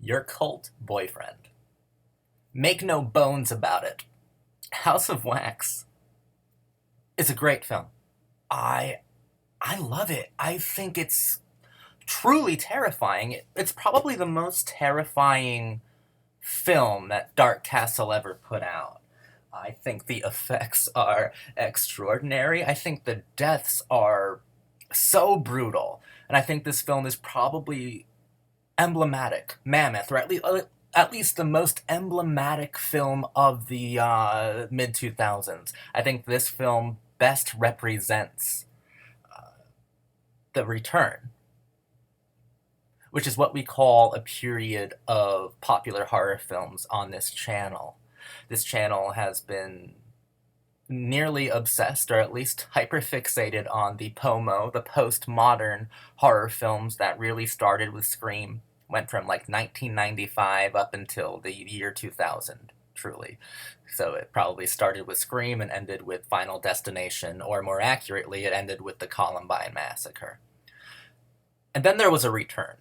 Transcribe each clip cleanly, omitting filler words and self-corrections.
your cult boyfriend. Make no bones about it. House of Wax is a great film. I I love it. I think it's truly terrifying. It's probably the most terrifying film that Dark Castle ever put out. I think the effects are extraordinary. I think the deaths are so brutal. And I think this film is probably emblematic, mammoth, or at least the most emblematic film of the mid 2000s. I think this film best represents the return, which is what we call a period of popular horror films on this channel. This channel has been nearly obsessed, or at least hyperfixated on the POMO, the postmodern horror films that really started with Scream, went from like 1995 up until the year 2000, truly. So it probably started with Scream and ended with Final Destination, or more accurately, it ended with the Columbine Massacre. And then there was a return.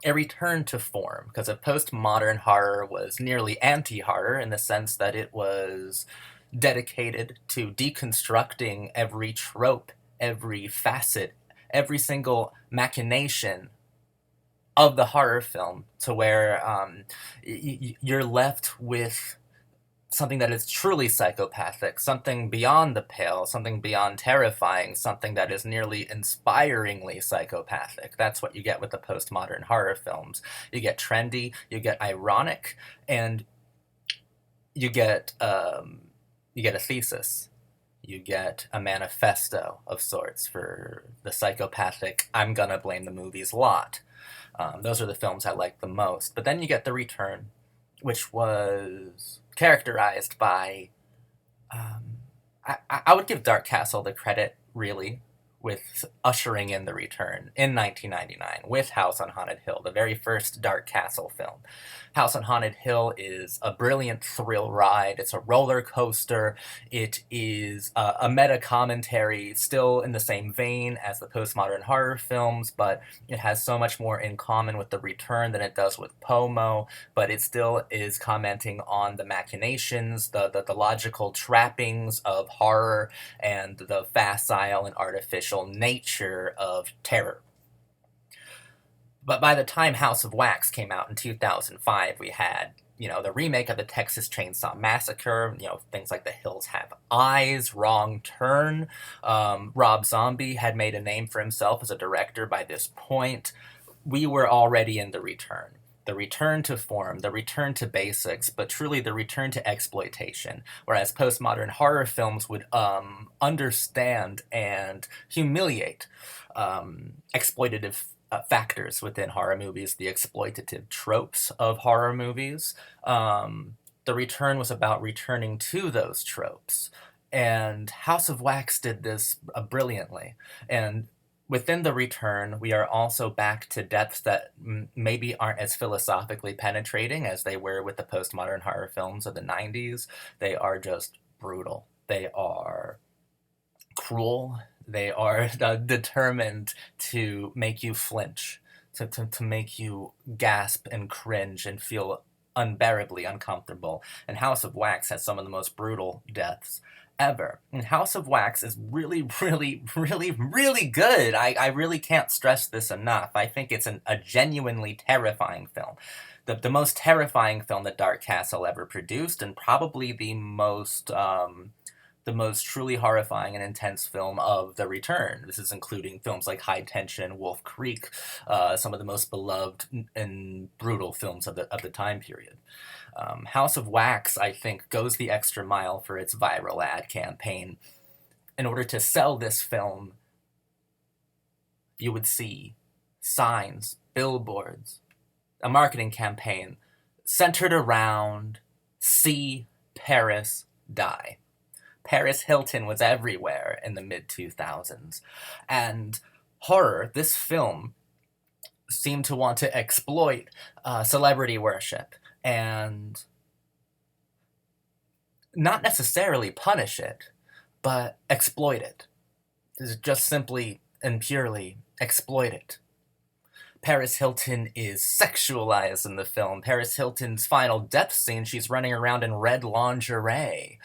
A return to form, because a postmodern horror was nearly anti-horror in the sense that it was dedicated to deconstructing every trope, every facet, every single machination of the horror film to where you're left with something that is truly psychopathic, something beyond the pale, something beyond terrifying, something that is nearly inspiringly psychopathic. That's what you get with the postmodern horror films. You get trendy, you get ironic, and you get a thesis. You get a manifesto of sorts for the psychopathic, I'm gonna blame the movies lot. Those are the films I like the most. But then you get The Return, which was characterized by, I would give Dark Castle the credit, really, with ushering in the return in 1999 with House on Haunted Hill, the very first Dark Castle film. House on Haunted Hill is a brilliant thrill ride. It's a roller coaster. It is a meta commentary, still in the same vein as the postmodern horror films, but it has so much more in common with The Return than it does with Pomo. But it still is commenting on the machinations, the logical trappings of horror, and the facile and artificial nature of terror. But by the time House of Wax came out in 2005, we had, the remake of the Texas Chainsaw Massacre, things like The Hills Have Eyes, Wrong Turn. Rob Zombie had made a name for himself as a director by this point. We were already in The Return. The return to form, the return to basics, but truly the return to exploitation. Whereas postmodern horror films would understand and humiliate exploitative factors within horror movies, the exploitative tropes of horror movies. The Return was about returning to those tropes. And House of Wax did this brilliantly. And within The Return, we are also back to depths that maybe aren't as philosophically penetrating as they were with the postmodern horror films of the 90s. They are just brutal. They are cruel. They are determined to make you flinch, to make you gasp and cringe and feel unbearably uncomfortable. And House of Wax has some of the most brutal deaths ever. And House of Wax is really, really, really, really good. I really can't stress this enough. I think it's a genuinely terrifying film. The most terrifying film that Dark Castle ever produced, and probably the most truly horrifying and intense film of The Return. This is including films like High Tension, Wolf Creek, some of the most beloved and brutal films of the time period. House of Wax, I think, goes the extra mile for its viral ad campaign. In order to sell this film, you would see signs, billboards, a marketing campaign centered around See Paris Die. Paris Hilton was everywhere in the mid-2000s. And horror, this film, seemed to want to exploit celebrity worship and not necessarily punish it, but exploit it. Just simply and purely exploit it. Paris Hilton is sexualized in the film. Paris Hilton's final death scene, she's running around in red lingerie.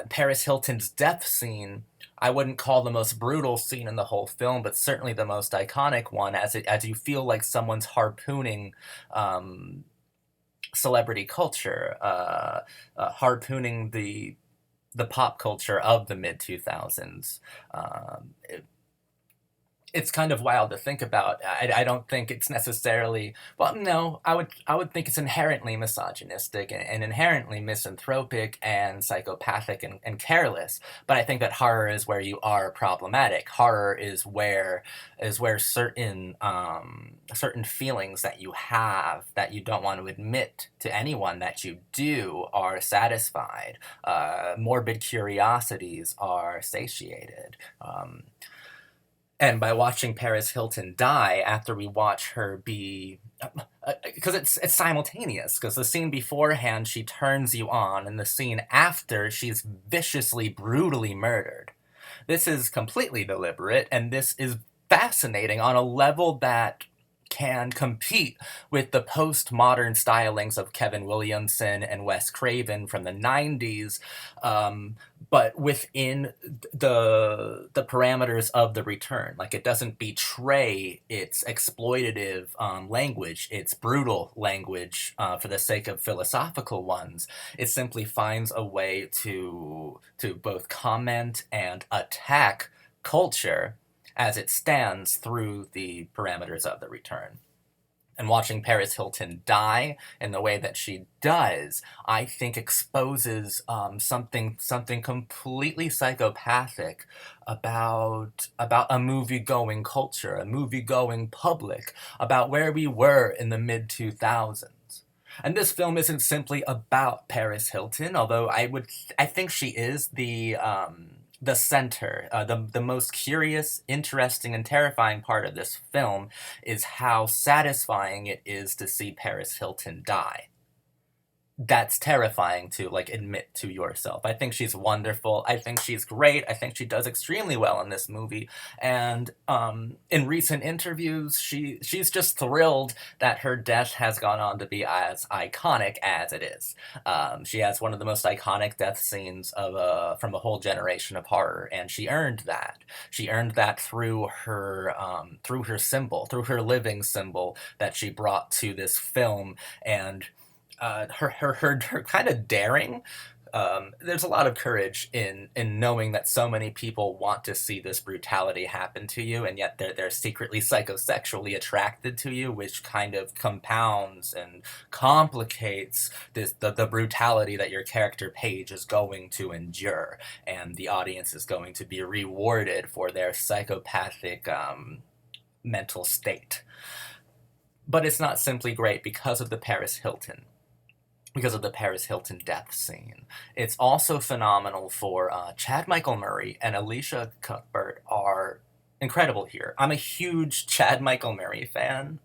Paris Hilton's death scene, I wouldn't call the most brutal scene in the whole film, but certainly the most iconic one, as you feel like someone's harpooning celebrity culture, harpooning the pop culture of the mid 2000s. It's kind of wild to think about. I don't think it's necessarily, well, no, I would think it's inherently misogynistic and inherently misanthropic and psychopathic and careless. But I think that horror is where you are problematic. Horror is where certain feelings that you have that you don't want to admit to anyone that you do are satisfied. Morbid curiosities are satiated. And by watching Paris Hilton die after we watch her be, because it's simultaneous, because the scene beforehand she turns you on, and the scene after she's viciously, brutally murdered. This is completely deliberate, and this is fascinating on a level that can compete with the postmodern stylings of Kevin Williamson and Wes Craven from the 90s, but within the parameters of the return. Like, it doesn't betray its exploitative language, its brutal language, for the sake of philosophical ones. It simply finds a way to both comment and attack culture as it stands through the parameters of the return. And watching Paris Hilton die in the way that she does, I think exposes something completely psychopathic about a movie-going culture, a movie-going public, about where we were in the mid-2000s. And this film isn't simply about Paris Hilton, although I think she is the center. The most curious, interesting, and terrifying part of this film is how satisfying it is to see Paris Hilton die. That's terrifying to, like, admit to yourself. I think she's wonderful. I think she's great. I think she does extremely well in this movie. And in recent interviews, she's just thrilled that her death has gone on to be as iconic as it is. She has one of the most iconic death scenes from a whole generation of horror, and she earned that. She earned that through her symbol, through her living symbol that she brought to this film, and her kind of daring. There's a lot of courage in knowing that so many people want to see this brutality happen to you, and yet they're secretly psychosexually attracted to you, which kind of compounds and complicates the brutality that your character Paige is going to endure, and the audience is going to be rewarded for their psychopathic mental state. But it's not simply great because of the Paris Hilton death scene. It's also phenomenal for Chad Michael Murray and Alicia Cuthbert are incredible here. I'm a huge Chad Michael Murray fan.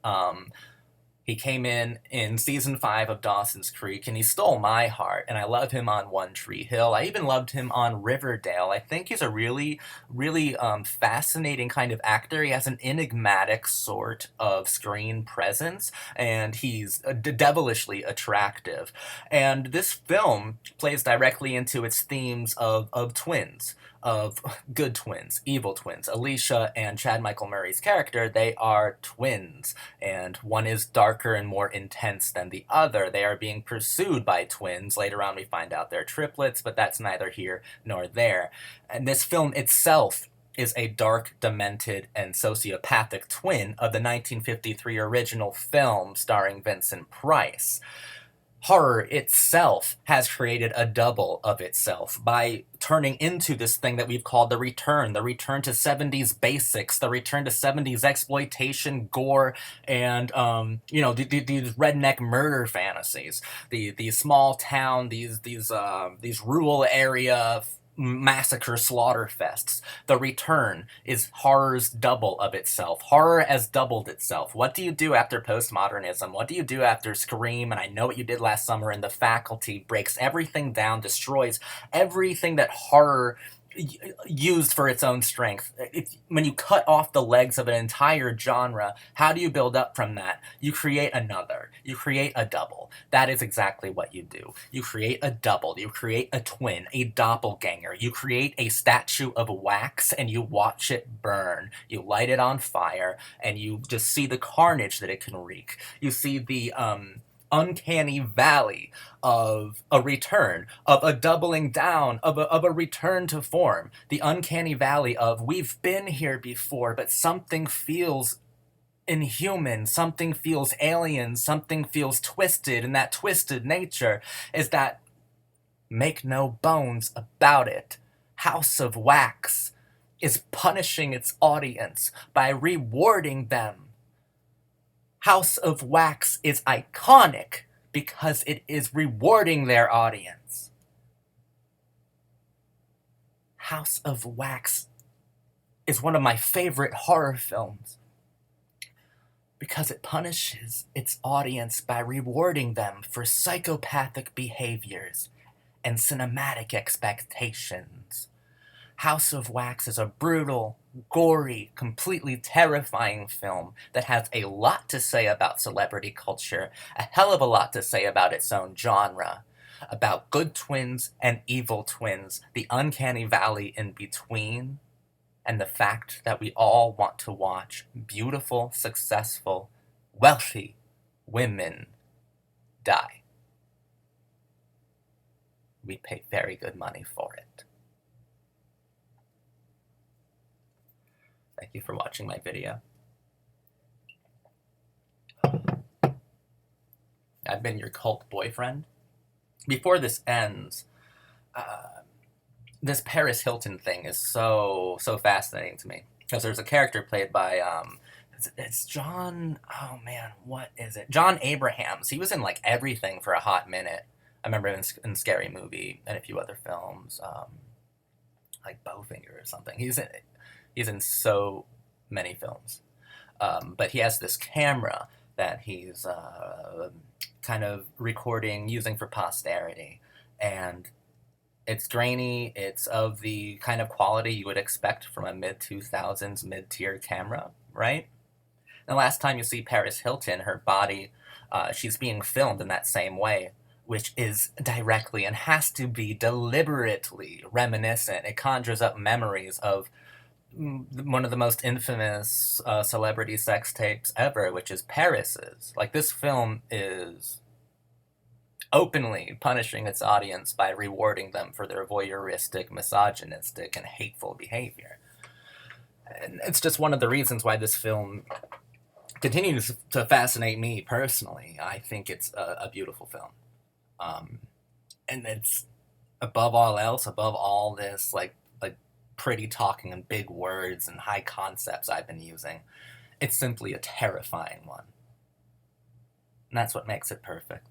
He came in season 5 of Dawson's Creek, and he stole my heart, and I love him on One Tree Hill. I even loved him on Riverdale. I think he's a really, really fascinating kind of actor. He has an enigmatic sort of screen presence, and he's devilishly attractive. And this film plays directly into its themes of twins, of good twins, evil twins. Alicia and Chad Michael Murray's character, they are twins, and one is darker and more intense than the other. They are being pursued by twins. Later on we find out they're triplets, but that's neither here nor there. And this film itself is a dark, demented, and sociopathic twin of the 1953 original film starring Vincent Price. Horror itself has created a double of itself by turning into this thing that we've called the return to 70s basics, the return to 70s exploitation, gore, and, these redneck murder fantasies, these small town, these rural area massacre slaughter fests. The return is horror's double of itself. Horror has doubled itself. What do you do after postmodernism? What do you do after Scream? And I Know What You Did Last Summer, and The Faculty breaks everything down, destroys everything that horror used for its own strength. When you cut off the legs of an entire genre, how do you build up from that? You create another. You create a double. That is exactly what you do. You create a double. You create a twin, a doppelganger. You create a statue of wax and you watch it burn. You light it on fire and you just see the carnage that it can wreak. You see the uncanny valley of a return, of a doubling down, of a return to form. The uncanny valley of we've been here before, but something feels inhuman, something feels alien, something feels twisted, and that twisted nature is that, make no bones about it, House of Wax is punishing its audience by rewarding them. House of Wax is iconic because it is rewarding their audience. House of Wax is one of my favorite horror films because it punishes its audience by rewarding them for psychopathic behaviors and cinematic expectations. House of Wax is a brutal, gory, completely terrifying film that has a lot to say about celebrity culture, a hell of a lot to say about its own genre, about good twins and evil twins, the uncanny valley in between, and the fact that we all want to watch beautiful, successful, wealthy women die. We pay very good money for it. Thank you for watching my video. I've been your cult boyfriend. Before this ends, this Paris Hilton thing is so fascinating to me. Because there's a character played by, it's John, oh man, what is it? John Abrahams. He was in like everything for a hot minute. I remember him in Scary Movie and a few other films, like Bowfinger or something. He's in so many films. But he has this camera that he's kind of recording, using for posterity. And it's grainy. It's of the kind of quality you would expect from a mid-2000s, mid-tier camera, right? And the last time you see Paris Hilton, her body, she's being filmed in that same way, which is directly and has to be deliberately reminiscent. It conjures up memories of one of the most infamous celebrity sex tapes ever, which is Paris's. Like, this film is openly punishing its audience by rewarding them for their voyeuristic, misogynistic, and hateful behavior. And it's just one of the reasons why this film continues to fascinate me personally. I think it's a beautiful film. And it's, above all else, above all this, like pretty talking and big words and high concepts I've been using, it's simply a terrifying one. And that's what makes it perfect.